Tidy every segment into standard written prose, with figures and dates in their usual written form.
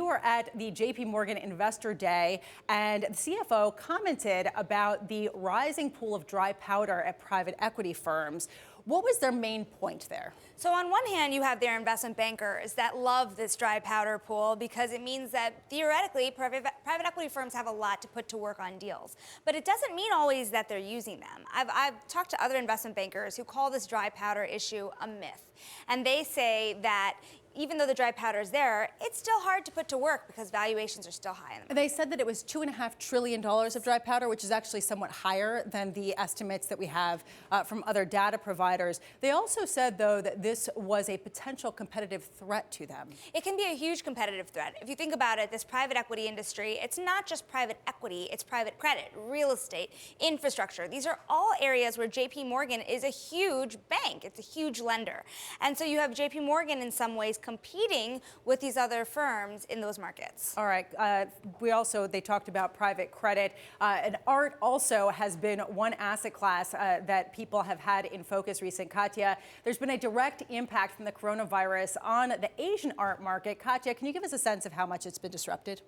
you were at the JPMorgan Investor Day, and the CFO commented about the rising pool of dry powder at private equity firms. What was their main point there? So on one hand, you have their investment bankers that love this dry powder pool because it means that theoretically private equity firms have a lot to put to work on deals. But it doesn't mean always that they're using them. I've talked to other investment bankers who call this dry powder issue a myth. And they say that even though the dry powder is there, it's still hard to put to work because valuations are still high. They said that it was $2.5 trillion of dry powder, which is actually somewhat higher than the estimates that we have from other data providers. They also said, though, that this was a potential competitive threat to them. It can be a huge competitive threat. If you think about it, this private equity industry, it's not just private equity, it's private credit, real estate, infrastructure. These are all areas where JPMorgan is a huge bank. It's a huge lender. And so you have JPMorgan in some ways competing with these other firms in those markets. All right. They talked about private credit. And art also has been one asset class that people have had in focus recent. Katya, there's been a direct impact from the coronavirus on the Asian art market. Katya, can you give us a sense of how much it's been disrupted?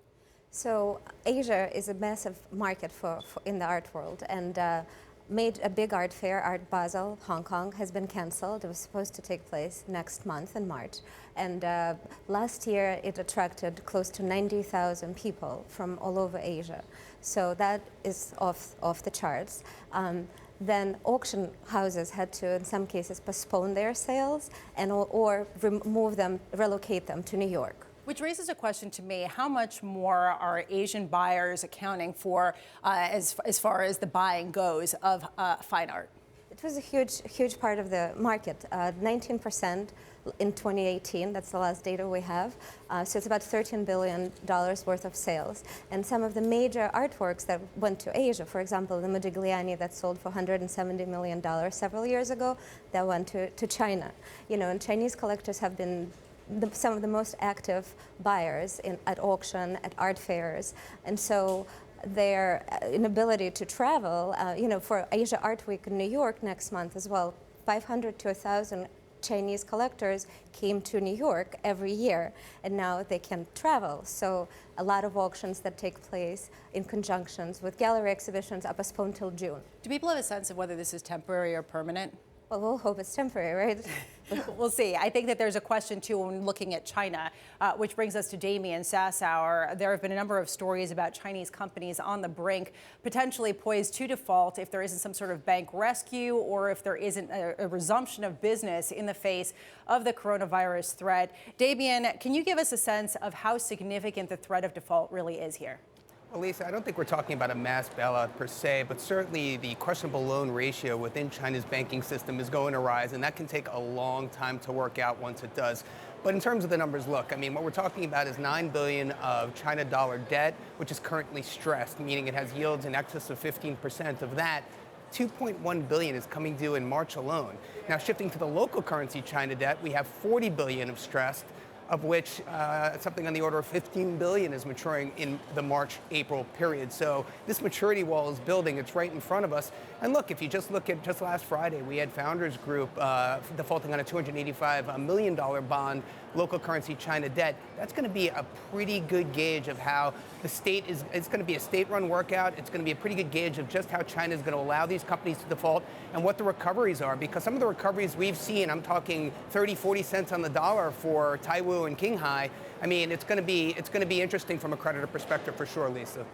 So Asia is a massive market for in the art world, and made a big art fair, Art Basel, Hong Kong, has been cancelled. It was supposed to take place next month in March. And last year it attracted close to 90,000 people from all over Asia. So that is off the charts. Then auction houses had to, in some cases, postpone their sales and or remove them, relocate them to New York. Which raises a question to me: how much more are Asian buyers accounting for as far as the buying goes of fine art? It was a huge part of the market, 19% in 2018. That's the last data we have. So it's about $13 billion worth of sales. And some of the major artworks that went to Asia, for example, the Modigliani that sold for $170 million several years ago, that went to China. You know, and Chinese collectors have been some of the most active buyers at auction, at art fairs, and so their inability to travel, for Asia Art Week in New York next month as well, 500 to 1,000 Chinese collectors came to New York every year, and now they can travel. So a lot of auctions that take place in conjunctions with gallery exhibitions are postponed till June. Do people have a sense of whether this is temporary or permanent? Well, we'll hope it's temporary, right? We'll see. I think that there's a question, too, when looking at China, which brings us to Damian, Sassower. There have been a number of stories about Chinese companies on the brink, potentially poised to default if there isn't some sort of bank rescue or if there isn't a resumption of business in the face of the coronavirus threat. Damian, can you give us a sense of how significant the threat of default really is here? Well, Lisa, I don't think we're talking about a mass bailout per se, but certainly the questionable loan ratio within China's banking system is going to rise, and that can take a long time to work out once it does. But in terms of the numbers, look, I mean, what we're talking about is $9 billion of China dollar debt, which is currently stressed, meaning it has yields in excess of 15%. Of that, $2.1 billion is coming due in March alone. Now, shifting to the local currency China debt, we have $40 billion of stressed, of which something on the order of $15 billion is maturing in the March-April period. So this maturity wall is building. It's right in front of us. And look, if you just look at just last Friday, we had Founders Group defaulting on a $285 million bond, local currency China debt. That's going to be a pretty good gauge of how the state is. It's going to be a state-run workout. It's going to be a pretty good gauge of just how China is going to allow these companies to default and what the recoveries are. Because some of the recoveries we've seen, I'm talking 30, 40 cents on the dollar for Taiwan and Qinghai. I mean, it's going to be interesting from a creditor perspective for sure, Lisa.